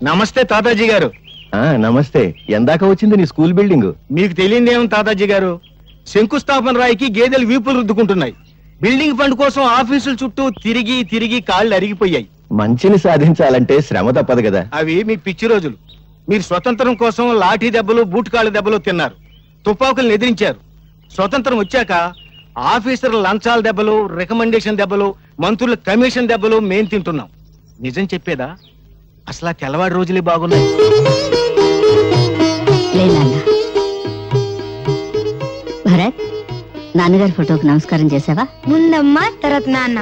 నమస్తే తాతాజీ గారు. నమస్తే. ఎందాక వచ్చింది నీ స్కూల్ బిల్డింగ్? మీకు తెలియదేమో తాతాజీ గారు, శంకుస్థాపన రాయికి గేదెలు వీపులు రుద్దుకుంటున్నాయి. బిల్డింగ్ ఫండ్ కోసం ఆఫీసుల చుట్టూ తిరిగి తిరిగి కాళ్ళు అరిగిపోయాయి. మంచిని సాధించాలంటే శ్రమ తప్పదు కదా. అవి మీ పిచ్చి రోజులు. మీరు స్వతంత్రం కోసం లాఠీ దెబ్బలు బూట్కాళ్ళ దెబ్బలు తిన్నారు, తుపాకులను ఎదిరించారు. స్వతంత్రం వచ్చాక ఆఫీసర్ల లంచాల దెబ్బలు, రికమెండేషన్ దెబ్బలు, మంత్రుల కమిషన్ దెబ్బలు మేం తింటున్నాం. నిజం చెప్పేదా, అసలు ఆ తెల్లవాడి రోజులే బాగున్నాయి. భరత్, నాన్నగారి ఫోటోకి నమస్కారం చేసావా? ముందమ్మ, తర్వాత నాన్న.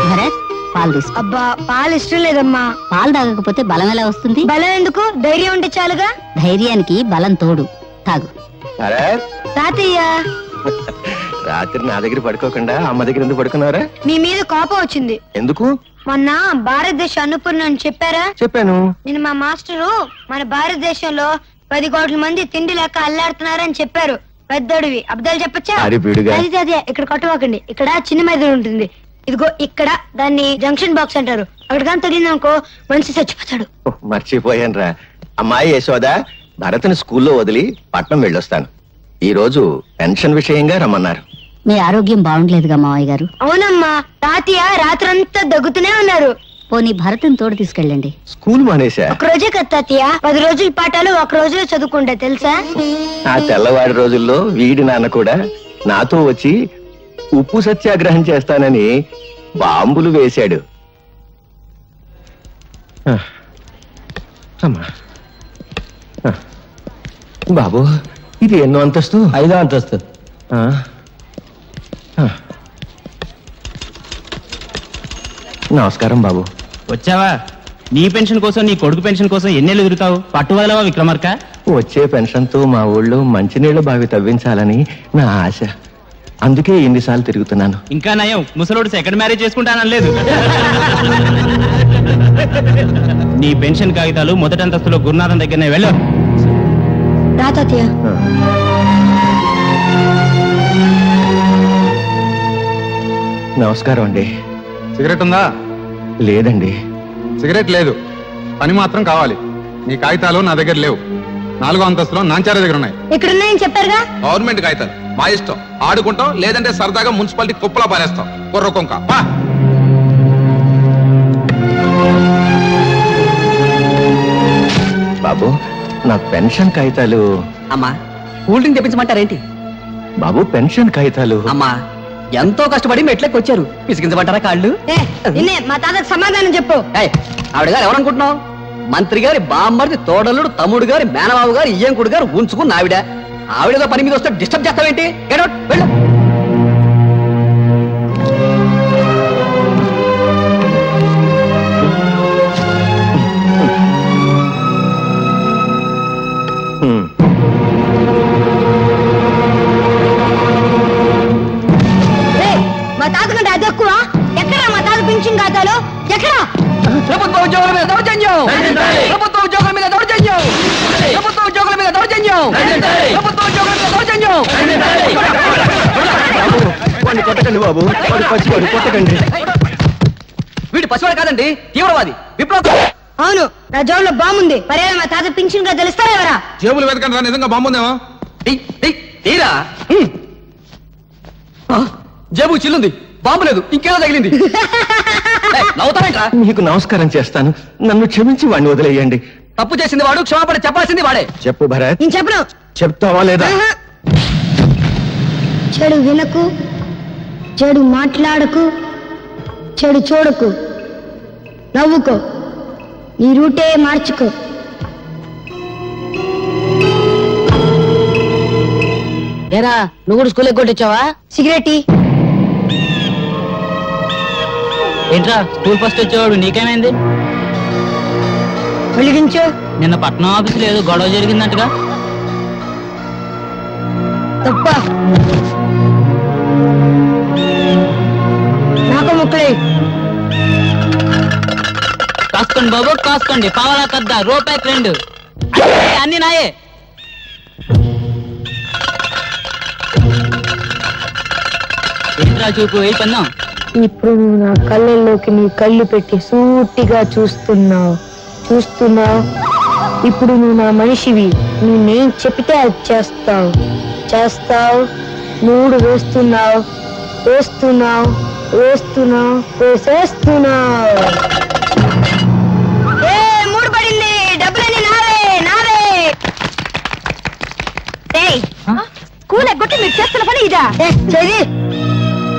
భరత్, పాలు తీసుకో. అబ్బా, పాలు ఇష్టం లేదమ్మా. పాలు తాగకపోతే బలం ఎలా వస్తుంది? బలం ఎందుకు, ధైర్యం ఉంటే చాలుగా. ధైర్యానికి బలం తోడు. తాగు. తాతయ్య, రాత్రి నా దగ్గర పడుకోకుండా అమ్మ దగ్గర ఎందుకు పడుకున్నారా? మీ మీద కోపం వచ్చింది. ఎందుకు? మొన్న భారతదేశ అన్నపూర్ణ అని చెప్పారా? చెప్పాను. నేను మా మాస్టరు మన భారతదేశంలో 10 కోట్ల మంది తిండి లెక్క అల్లాడుతున్నారని చెప్పారు. పెద్దోడివి అబద్ధాలు చెప్పచ్చా? అదే ఇక్కడ కొట్టవాకండి. ఇక్కడ చిన్న మైదానం ఉంటుంది, ఇదిగో ఇక్కడ. దాన్ని జంక్షన్ బాక్స్ అంటారు. అక్కడ కానీ తగిలిందనుకో మనిషి చచ్చిపోతాడు. మర్చిపోయాను రా. అమ్మాయి యశోద, భరత్ని స్కూల్లో వదిలి పట్నం వెళ్ళొస్తాను. ఈ రోజు పెన్షన్ విషయంగా రమ్మన్నారు. మీ ఆరోగ్యం బాగుండలేదుగా మావయ్య గారు? అవునమ్మా, తాతయ్య రాత్రంతా దగ్గుతూనే ఉన్నారు. పోనీ భరత్ని తోడు తీసుకెళ్ళండి. స్కూల్ మానేశా? ఒక రోజే కదా తాతయ్య, 10 రోజుల పాఠాలు ఒక రోజులో చదువుకుంటా తెలుసా? ఆ తెల్లవాడి రోజుల్లో వీడి నాన్న కూడా నాతో వచ్చి ఉప్పు సత్యాగ్రహం చేస్తానని బాంబులు వేశాడు. బాబు, ఇది ఎన్నో అంతస్తు? 5వ అంతస్తు. నమస్కారం బాబు. వచ్చావా? నీ పెన్షన్ కోసం, నీ కొడుకు పెన్షన్ కోసం ఎన్నేళ్ళు ఎదురుతావు? పట్టువదలవా విక్రమార్క? వచ్చే పెన్షన్ తో మా ఊళ్ళో మంచినీళ్ల బావి తవ్వించాలని నా ఆశ. అందుకే ఎన్నిసార్లు తిరుగుతున్నాను. ఇంకా నయం, ముసలోడు సెకండ్ మ్యారేజ్ చేసుకుంటానలేదు. నీ పెన్షన్ కాగితాలు మొదటి అంతస్తులో గురునాథం దగ్గరనే వెళ్ళు. నమస్కారం అండి. సిగరెట్ ఉందా? లేదండి. సిగరెట్ లేదు, పని మాత్రం కావాలి. నీ కాగితాలు నా దగ్గర లేవు. 4వ అంతస్తులో నాంచార దగ్గర ఉన్నాయి. ఇక్కడున్నాయని చెప్పారుగా. గవర్నమెంట్ కాగితాలు మా ఇష్టం. ఆడుకుంటాం, లేదంటే సరదాగా మున్సిపాలిటీ కుప్పలా పారేస్తాం. కుర్ర కొంక. బాబు, నా పెన్షన్ కాగితాలు. అమ్మా, కూల్ డ్రింక్ తెప్పించమంటారేంటి? బాబు, పెన్షన్ కాగితాలు. అమ్మా, ఎంతో కష్టపడి మెట్లకి వచ్చారు, పిసికించమంటారా కాళ్ళు? మా తాతకు సమాధానం చెప్పు. ఆవిడ గారు ఎవరనుకుంటున్నావు? మంత్రి గారి బామ్మర్ది తోడలుడు, తమ్ముడు గారి మేనబాబు గారు, ఇయ్యంకుడు గారు ఉంచుకున్న ఆవిడ. ఆవిడగా పని మీద వస్తే డిస్టర్బ్ చేస్తావేంటి? వెళ్ళు. మా తాత కంటే అది ఎక్కువ. ఎక్కడ మా తాత పెన్షన్ ఖాతాలో? ఎక్కడ? ప్రభుత్వ ఉద్యోగుల మీద దౌర్జన్యం! ప్రభుత్వ ఉద్యోగుల మీద దౌర్జన్యం! ప్రభుత్వ ఉద్యోగుల మీద దౌర్జన్యం! ప్రభుత్వ ఉద్యోగుల మీద దౌర్జన్యం! కొట్టకండి బాబు, పచ్చివాడు కొట్టకండి. వీడు పసివాడు కాదండి, తీవ్రవాది, విప్లవ. అవును, నా జోబులో బాంబుంది. పర్యాలు మా తాత పెన్షన్ ఖాతాలు ఇస్తారా ఎవరా? జేబులు వెతకండి రా, నిజంగా బాంబుందేమో. తీరా. జేబు చిల్లుంది, బాంబు లేదు, ఇంకేదో తగిలింది. నవ్వుతావేంట్రా? మీకు నమస్కారం చేస్తాను, నన్ను క్షమించి వాడిని వదిలేయండి. తప్పు చేసింది వాడు, క్షమాపణ చెప్పాల్సింది వాడే. చెప్పు భరత్. నేను చెప్పను. చెప్తావా లేదా? చెడు వినకు, చెడు మాట్లాడకు, చెడు చూడకు, నవ్వుకో, నీ రూటే మార్చుకో. ఏరా, నువ్వు కూడా స్కూల్ ఎగ్గొట్టొచ్చావా? సిగరెట్ ఏంట్రా, స్కూల్ ఫస్ట్ వచ్చేవాడు నీకేమైంది? వెలిగించు. నిన్న పట్నం ఆఫీసులో ఏదో గొడవ జరిగిందంటగా? తప్ప నాకు ముక్కలే. కాసుకోండి బాబు, కాసుకోండి. పావలా కద్ద, రూపాయికి 2. అన్ని నాయే. ఏంట్రా చూపు, ఏ పన్నాం? ఇప్పుడు నువ్వు నా కళ్ళల్లోకి నీ కళ్ళు పెట్టి సూటిగా చూస్తున్నావు. ఇప్పుడు నువ్వు నా మనిషివి. నేనేం చెప్తే అది చేస్తావు. 3 వేస్తున్నావు.3 పడింది. డబ్బులన్నీ నావే. స్కూల్ ఎగ్గొట్టి మీరు చేస్తున్న పని ఇదా?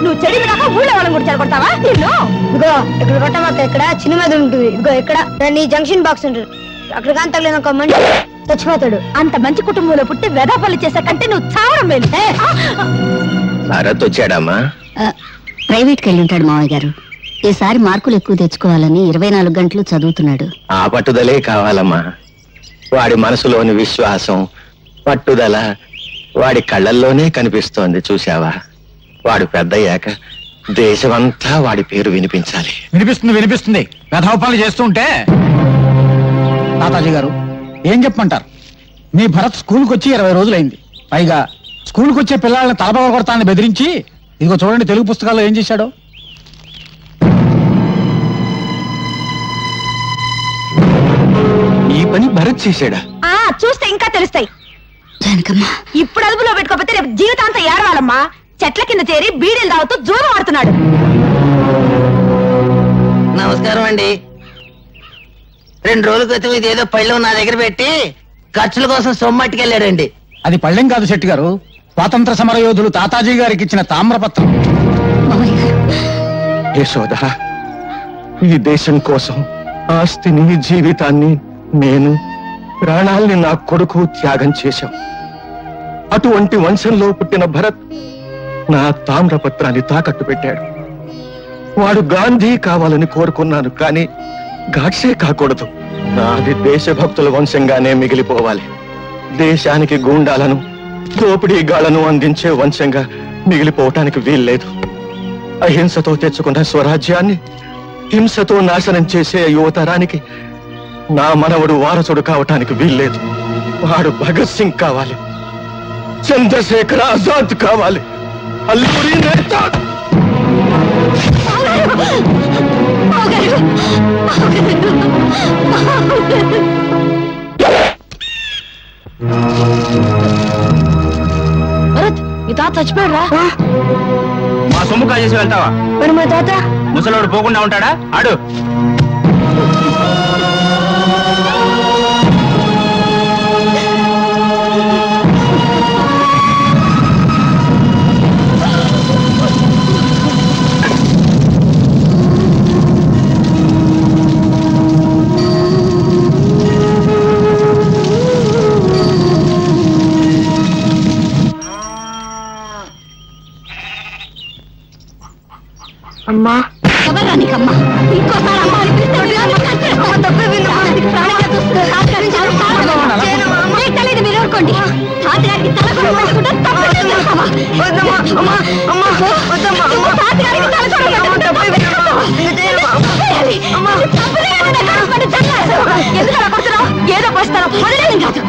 నువ్వు చెడి దాకా ఊళ్ళో వాళ్ళని కూడా చెడగొడతావా? ఇదిగో ఇక్కడ కొట్టమాక. ఇక్కడ చిన్న మీద ఉంటుంది. ఇదిగో ఇక్కడ దాన్ని జంక్షన్ బాక్స్ ఉంటుంది. అక్కడ కానీ తగ్గలేదు ఒక మనిషి చచ్చిపోతాడు. అంత మంచి కుటుంబంలో పుట్టి వెదాపల్లి చేసే కంటే నువ్వు చావడం మేలు. శరత్ వచ్చాడమ్మా? ప్రైవేట్కి వెళ్ళి ఉంటాడు మావయ్య గారు. ఈసారి మార్కులు ఎక్కువ తెచ్చుకోవాలని 24 గంటలు చదువుతున్నాడు. ఆ పట్టుదలే కావాలమ్మా. వాడి మనసులోని విశ్వాసం, పట్టుదల వాడి కళ్ళల్లోనే కనిపిస్తోంది. చూశావా? వాడు పెద్దయ్యాక దేశమంతా వాడి పేరు వినిపించాలి. వినిపిస్తుంది. వెధవపాలు చేస్తుంటే. తాతాజీ గారు ఏం చెప్పమంటారు? మీ భరత్ స్కూల్కి వచ్చి 20 రోజులైంది. పైగా స్కూల్కి వచ్చే పిల్లల్ని తలపగ కొడతానని బెదిరించి, ఇదిగో చూడండి తెలుగు పుస్తకాల్లో ఏం చేశాడో. ఈ పని భరత్ చేశాడా? చూస్తే ఇంకా తెలుస్తాయి. ఇప్పుడు అదుపులో పెట్టుకోకపోతే రేపు జీవితాంతం ఏడవాలమ్మా. చెట్ల కింద చేరి బీడీలు తాగుతూ జూదం ఆడుతున్నాడు. నమస్కారం అండి. 2 రోజుల క్రితం ఇదేదో పళ్ళెం నా దగ్గర పెట్టి ఖర్చుల కోసం సొమ్మట్టుకెళ్ళాడండి. అది పళ్ళెం కాదు శెట్టి గారు, స్వాతంత్ర సమర యోధులు తాతాజీ గారికి ఇచ్చిన తామ్రపత్రం. యశోద, ఈ దేశం కోసం ఆస్తిని, జీవితాన్ని, నేను ప్రాణాల్ని నా కొడుకు త్యాగం చేశాం. అటువంటి వంశంలో పుట్టిన భరత్ నా తామ్రపత్రాన్ని తాకట్టు పెట్టాడు. వాడు గాంధీ కావాలని కోరుకున్నాను, కానీ గాడ్సే కాకూడదు. నాది దేశభక్తుల వంశంగానే మిగిలిపోవాలి. దేశానికి గూండాలను, దోపిడీగాళ్లను అందించే వంశంగా మిగిలిపోవటానికి వీల్లేదు. అహింసతో తెచ్చుకున్న స్వరాజ్యాన్ని హింసతో నాశనం చేసే యువతరానికి నా మనవడు వారసుడు కావటానికి వీల్లేదు. వాడు భగత్ సింగ్ కావాలి, చంద్రశేఖర్ ఆజాద్ కావాలి, అల్లూరి నేతా. ఈ తాత చచ్చిపోయాడా? మా సొమ్ము కాజేసి వెళ్తావా? మరి మా తాత ముసలోడు పోకుండా ఉంటాడా? ఆడు అమ్మా. ఎవరా నీకమ్మా? ఇంకోసారి అమ్మ అని పిలిస్తే తెలియదు. మీరు ఊరుకోండి. తాతగారికి తల కూడా పట్టుకుంటా ఏదో పోస్తాను. వదిలేని కాదు,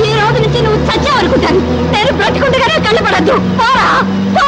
ఈ రోజు నుంచి నువ్వు చచ్చావనుకుంటాను. నేను బ్రతికుండగానే కళ్ళు పడద్దు. పోరా పో.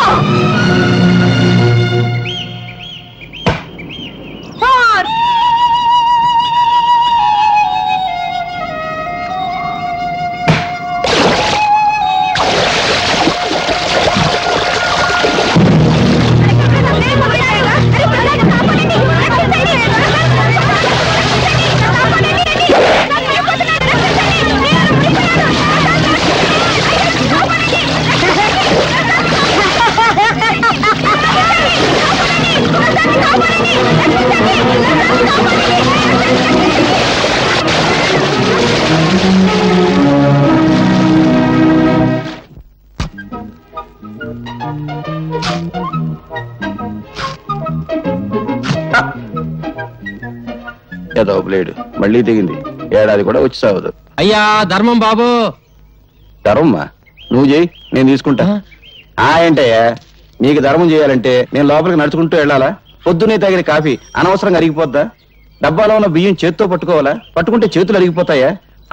ఏదో బ్లేడ్ మళ్ళీ దిగింది. ఏడాది కూడా వచ్చి సాగదు. అయ్యా ధర్మం బాబు. ధర్మమ్మా నువ్వు చేయి, నేను తీసుకుంటా. ఏంటయ్యా, నీకు ధర్మం చేయాలంటే నేను లోపలికి నడుచుకుంటూ వెళ్ళాలా? పొద్దునే తాగిన కాఫీ అనవసరంగా అరిగిపోద్దా? డబ్బాలో ఉన్న బియ్యం చేత్తో పట్టుకోవాలా? పట్టుకుంటే చేతులు అరిగిపోతాయా?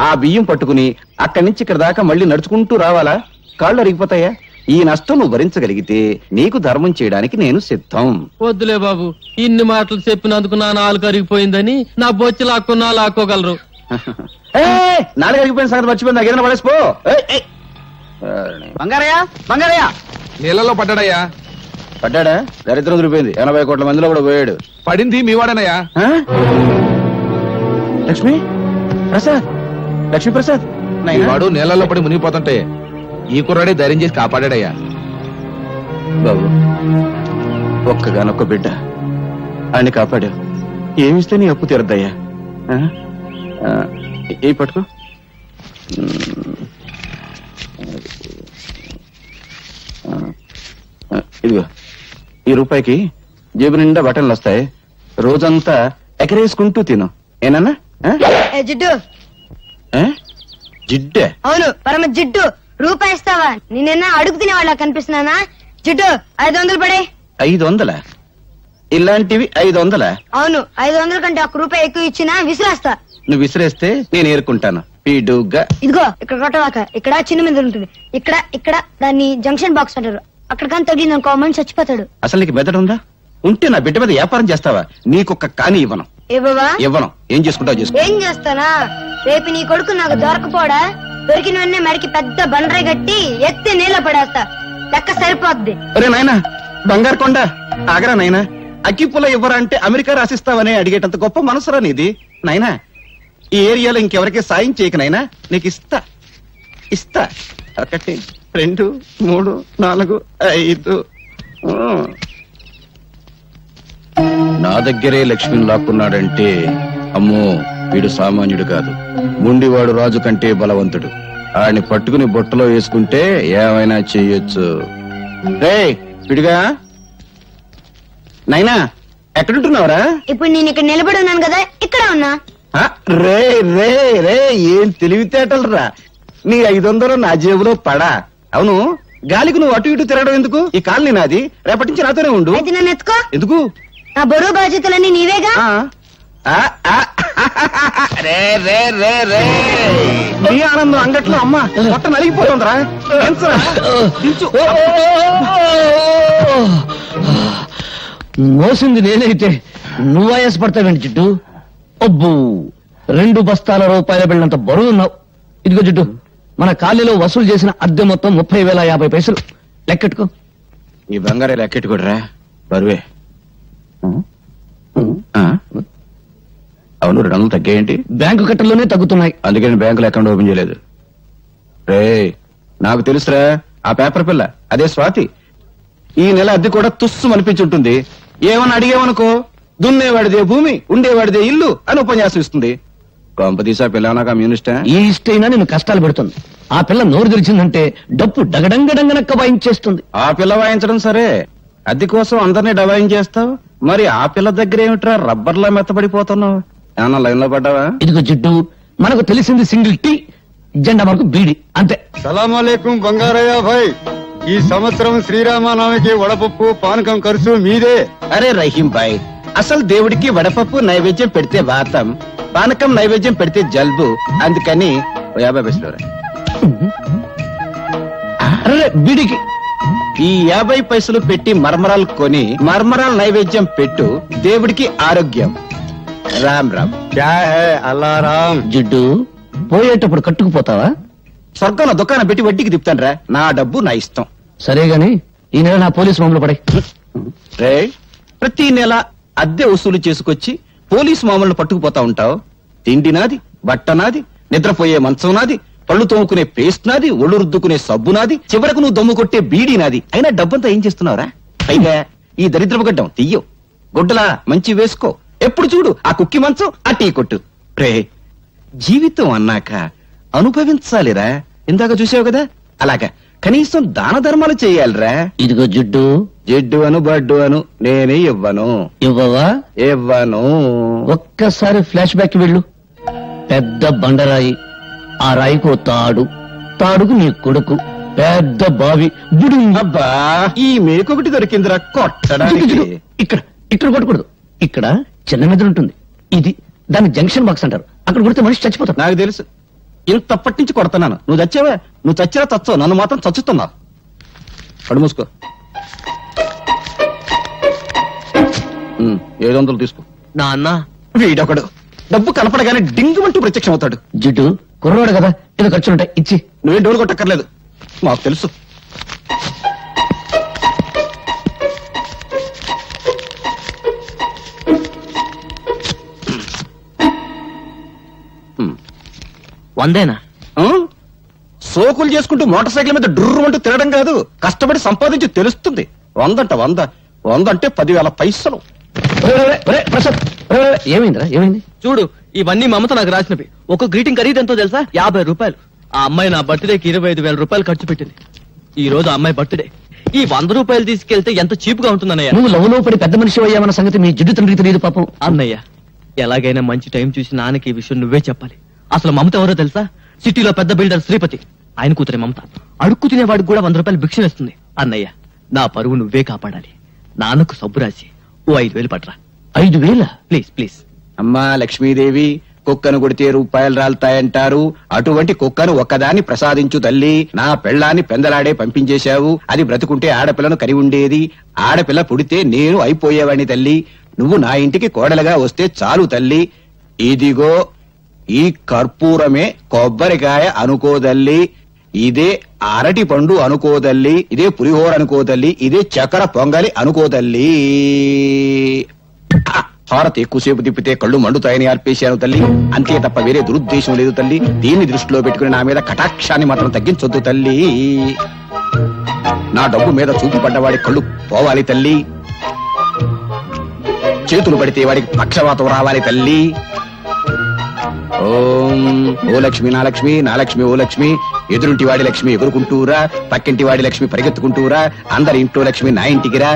ఆ బియ్యం పట్టుకుని అక్కడి నుంచి ఇక్కడ దాకా మళ్ళీ నడుచుకుంటూ రావాలా? కాళ్ళు అరిగిపోతాయా? ఈ నష్టం నువ్వు భరించగలిగితే నీకు ధర్మం చేయడానికి నేను సిద్ధం. వద్దులే బాబు, ఇన్ని మాటలు చెప్పినందుకు నా నాలుగు అరిగిపోయిందని నా బొచ్చి లాక్కున్నా లాక్కోగలరు. నాలుగు అరిగిపోయిన సంగతి మర్చిపోయింది, నాకేదైనా పడేసిపో. బంగారయ్య బంగారయ్య నీళ్ళలో పడ్డాడయ్యా. పడ్డాడా? దరిద్రం దొరికిపోయింది. 80 కోట్ల మందిలో కూడా పోయాడు. పడింది మీ వాడనయ్యా. లక్ష్మీ ప్రసాద్, లక్ష్మీ ప్రసాద్. వాడు నీళ్ళలో పడి మునిగిపోతుంటే ఈ కుర్రాడే ధైర్యం చేసి కాపాడాడయ్యా. బాబు, ఒక్కగానొక్క బిడ్డ ఆయన్ని కాపాడావు. ఏమిస్తే నీ అప్పు తీరద్దయ్యా. ఏ పట్టుకో. ఇదిగో, ఈ రూపాయికి జేబు నిండా బట్టలు వస్తాయి. రోజంతా ఎకరేసుకుంటూ తిను. ఏనన్నా? జిడ్డు. జిడ్డే? అవును, పరమ జిడ్డు. రూపాయి ఇస్తావా? నేనైనా అడుగు తినేవాళ్ళ కనిపిస్తున్నానా? జిడ్డు, 500 పడే. 500? ఇలాంటివి 500? అవును, 500 కంటే 1 రూపాయి ఎక్కువ ఇచ్చినా విసిరేస్తా. నువ్వు విసిరేస్తే నేను ఏరుకుంటాను. పీడుగా. ఇదిగో, ఇక్కడ కొట్టవాక. ఇక్కడ చిన్న మీద ఉంటుంది. ఇక్కడ ఇక్కడ దాన్ని జంక్షన్ బాక్స్ అంటారు. అక్కడ కానీ తగిలింది అనుకో, మనిషి చచ్చిపోతాడు. అసలు నీకు మెదడు ఉందా? ఉంటే నా బిడ్డ మీద వ్యాపారం చేస్తావా? నీకొక్క కాని ఇవ్వను. ఇవ్వను. ఏం చేసుకుంటావు చేసుకో. ఏం చేస్తానా? రేపు నీ కొడుకు నాకు దొరకపోడా? దొరికిన వెంటనే మడికి పెద్ద బండరాయి కట్టి ఎత్తి నీళ్ళ పడేస్తా. లెక్క సరిపోద్ది. ఒరే నాయనా, బంగారు కొండ ఆగరా నాయనా. అగ్గిపుల్ల ఇవ్వరా అంటే అమెరికా రాసిస్తావని అడిగేటంత గొప్ప మనసురా నీది నాయనా. ఈ ఏరియాలో ఇంకెవరికి సాయం చేయక నాయనా. నీకు ఇస్తా ఇస్తా. 1 2 3 4 5. నా దగ్గరే లక్ష్మిని లాక్కున్నాడంటే అమ్మో, వీడు సామాన్యుడు కాదు. ముండివాడు రాజు కంటే బలవంతుడు. ఆడిని పట్టుకుని బొట్టలో వేసుకుంటే ఏమైనా చెయ్యొచ్చు. రే విడిగా నైనా, ఎక్కడుంటున్నావురా? ఇప్పుడు నేను ఇక్కడ నిలబడి ఉన్నాను కదా, ఇక్కడ ఉన్నా. రే రే రే, ఏం తెలివితేటలు రా. నీ 500 నా జేబులో పడా. అవును, గాలికి నువ్వు అటు ఇటు తిరగడం ఎందుకు? ఈ కాలనీ నాది, రేపటి నుంచి నాతోనే ఉండు. అయితే నన్ను ఎత్తుకో. ఎందుకు? నా బరువు బాధ్యతలన్నీ నీవేగా. రే రే రే రే, నీ ఆనందం అంగట్లో అమ్మ మొట్ట నలిగిపోతుందిరా. మోసింది నేనైతే నువ్వు ఆయాసపడతావేంటి జిడ్డు? అబ్బు, 2 బస్తాల రూపాయల బిళ్ళంత బరువున్నావు. ఇదిగో జిడ్డు, మన కాలనీలో వసూలు చేసిన అద్దె మొత్తం 30,050 లెక్కెట్టుకో. ఈ బంగారే లెక్కెట్టుకోడరా, బరువే. అవును, 200 తగ్గాయేంటి? బ్యాంకు కట్టల్లోనే తగ్గుతున్నాయి. అందుకని బ్యాంకులో అకౌంట్ ఓపెన్ చేయలేదు. రే, నాకు తెలుసురా ఆ పేపర్ పిల్ల, అదే స్వాతి. ఈ నెల అద్దె కూడా తుస్సు అనిపించుంటుంది. ఏమని అడిగేవనుకో, దున్నేవాడిదే భూమి, ఉండేవాడిదే ఇల్లు అని ఉపన్యాసం ఇస్తుంది. కొంపతీసా పిల్ల నా కమ్యూనిస్టా? ఈ ఇష్టైనా నేను కష్టాలు పెడుతుంది. ఆ పిల్ల నోరు తెరిచిందంటే డప్పు డగడంగడంగనక్క వాయించేస్తుంది. ఆ పిల్ల వాయించడం సరే, అద్దె కోసం అందరినీ డబాయించేస్తావు. మరి ఆ పిల్ల దగ్గర ఏమిట్రా రబ్బర్లా మెత్తబడిపోతున్నావు? ఏమన్నా లైన్ లో పడ్డావా? ఇదిగో జిడ్డు, మనకు తెలిసింది సింగిల్ టీ, జెండా మనకు బీడి, అంతే. సలాంలేకుం బంగారయ్య భాయ్, ఈ సంవత్సరం శ్రీరామనవమికి వడపప్పు పానకం ఖర్చు మీదే. అరే రహీం భాయ్, అసలు దేవుడికి వడపప్పు నైవేద్యం పెడితే వాతం, పానకం నైవేద్యం పెడితే జల్బు. అందుకని 50 పైసలు. అరే బీడికి ఈ 50 పైసలు పెట్టి మర్మరాలు కొని మర్మరాలు నైవేద్యం పెట్టు, దేవుడికి ఆరోగ్యం. రామ్ రామ్. క్యా హై అల్లా రామ్. జిడ్డు, పోయేటప్పుడు కట్టుకుపోతావా? స్వర్గంలో దుకాణం పెట్టి వడ్డీకి తిప్పుతాను రా. నా డబ్బు నా ఇష్టం. సరే గాని ఈ నెల నా పోలీసు మామూలు పడే. రే, ప్రతి నెల అద్దె వసూలు చేసుకొచ్చి పోలీసు మామూలు పట్టుకుపోతా ఉంటావు. తిండి నాది, బట్ట నాది, నిద్రపోయే మంచం నాది, పళ్ళు తోముకునే పేస్ట్ నాది, ఒళ్ళు రుద్దుకునే సబ్బు నాది, చివరకు నువ్వు దమ్ము కొట్టే బీడీ నాది. అయినా డబ్బంతా ఏం చేస్తున్నావురా? పైగా ఈ దరిద్రపు గడ్డం తీయవు, గుడ్డలా మంచి వేసుకో. ఎప్పుడు చూడు ఆ కుక్కి మంచం, ఆ టీ కొట్టు. రే, జీవితం అన్నాక అనుభవించాలిరా. ఇందాక చూసావు కదా, అలాగా కనీసం దాన ధర్మాలు చేయాలిరా. ఇదిగో జిడ్డు, జిడ్డు అను బడ్డు అను నేనే ఇవ్వను. ఇవ్వవా? ఇవ్వను. ఒక్కసారి ఫ్లాష్ బ్యాక్ వెళ్ళు. పెద్ద బండరాయి, ఆ రాయికో తాడు, తాడుకు నీ కొడుకు, పెద్ద బావి. అబ్బా, ఈ మేకొకటి దొరికిందిరా కొట్టడానికి. ఇక్కడ ఇక్కడ కొట్టకూడదు. ఇక్కడ చిన్న మెదడు ఉంటుంది, ఇది దాన్ని జంక్షన్ బాక్స్ అంటారు. అక్కడ కొడితే మనిషి చచ్చిపోతాడు. నాకు తెలుసు, ఇంతప్పటి నుంచి కొడుతున్నాను. నువ్వు చచ్చావా? నువ్వు చచ్చినా చచ్చావు, నన్ను మాత్రం చచ్చుతున్నావు. కడు మూసుకో. 700 తీసుకో. నాన్న వీడొకడు డబ్బు కనపడగానే డింగుమంటూ ప్రత్యక్షం అవుతాడు. జిడ్డు కుర్రవాడు కదా, ఏదో ఖర్చులుంటాయి, ఇచ్చి. నువ్వేం డోలు కొట్టక్కర్లేదు, మాకు తెలుసు. వందేనా? సోకులు చేసుకుంటూ మోటార్ సైకిల్ మీద డుర్రు అంటూ తిరగడం కాదు, కష్టపడి సంపాదించి తెలుస్తుంది. 100 అంటే 10,000 పైసలు. ఏమైందిరా? ఏమైంది? చూడు, ఇవన్నీ మమత నాకు రాసినవి. ఒక గ్రీటింగ్ ఖరీదు ఎంతో తెలుసా? 50 రూపాయలు. ఆ అమ్మాయి నా బర్త్డేకి 25,000 రూపాయలు ఖర్చు పెట్టింది. ఈ రోజు ఆ అమ్మాయి బర్త్డే. ఈ 100 రూపాయలు తీసుకెళ్తే ఎంత చీప్ గా ఉంటుందన్నయ్య. నువ్వు లవ్లో పడి పెద్ద మనిషి అయ్యామన్న సంగతి మీ జిడ్డు తండ్రికి తెలియదు పాపం. అన్నయ్య, ఎలాగైనా మంచి టైం చూసి నాన్నకి ఈ విషయం నువ్వే చెప్పాలి. అసలు మమత ఎవరో తెలుసా? సిటీలో పెద్ద బిల్డర్ శ్రీపతి, ఆయన కూతురే మమత. అడుక్కు తినేవాడికి కూడా 100 రూపాయలు భిక్ష వేస్తుంది. అన్నయ్య, నా పరువు నువ్వే కాపాడాలి. నాన్నకు సబ్బు రాసి ఓ 5,000 పట్రా. 5,000? Please please. అమ్మా లక్ష్మీదేవి, కుక్కను కొడితే రూపాయలు రాలుతాయంటారు. అటువంటి కుక్కను ఒక్కదాన్ని ప్రసాదించు తల్లి. నా పెళ్ళాన్ని పెందలాడే పంపించేశావు. అది బ్రతుకుంటే ఆడపిల్లను కరి ఉండేది. ఆడపిల్ల పుడితే నేను అయిపోయేవాడిని తల్లి. నువ్వు నా ఇంటికి కోడలుగా వస్తే చాలు తల్లి. ఇదిగో ఈ కర్పూరమే కొబ్బరికాయ అనుకోదల్లి, ఇదే అరటి పండు అనుకోదల్లి, ఇదే పులిహోర అనుకోదల్లి, ఇదే చక్కెర పొంగలి అనుకోదల్లి. హారతి ఎక్కువసేపు తిప్పితే కళ్ళు మండుతాయని అర్పేశాను తల్లి. అంతే తప్ప వేరే దురుద్దేశం లేదు తల్లి. దీన్ని దృష్టిలో పెట్టుకుని నా మీద కటాక్షాన్ని మాత్రం తగ్గించొద్దు తల్లి. నా డబ్బు మీద చూపు పడ్డవాడి కళ్ళు పోవాలి తల్లి. చేతులు పడితే వాడికి పక్షవాతం రావాలి తల్లి. ఓం ఓ లక్ష్మి నా లక్ష్మి, నా లక్ష్మి ఓ లక్ష్మి. ఎదురుంటి వాడి లక్ష్మి ఎగురుకుంటూరా, పక్కింటి వాడి లక్ష్మి పరిగెత్తుకుంటూరా, అందరి ఇంట్లో లక్ష్మి నా ఇంటికిరా.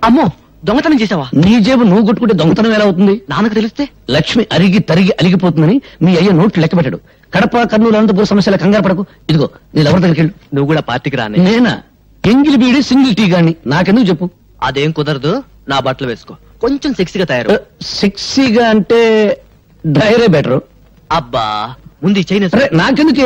అమ్మో, దొంగతనం చేసావా? నీ జేబు నువ్వు కొట్టుకుంటే దొంగతనం ఎలా అవుతుంది? నాన్నకు తెలిస్తే లక్ష్మి అరిగి తరిగి అలిగిపోతుందని మీ అయ్య నోట్లు లెక్క పెట్టాడు. కడప కర్నూలు అనంతపురం సమస్యల కంగారు పడకు. ఇదిగో నీ ఎవరి దగ్గరికి వెళ్ళు. నువ్వు కూడా పార్టీకి రాని. నేనా? ఎంగిలి బీడి సింగిల్ టీ గాని నాకెందుకు చెప్పు. అదేం కుదరదు, నా బట్టలు వేసుకో. కొంచెం సెక్సీగా తయారు. సెక్సీగా అంటే డైరే బెటర్. అబ్బా, ముందు చైనా నాకెందుకు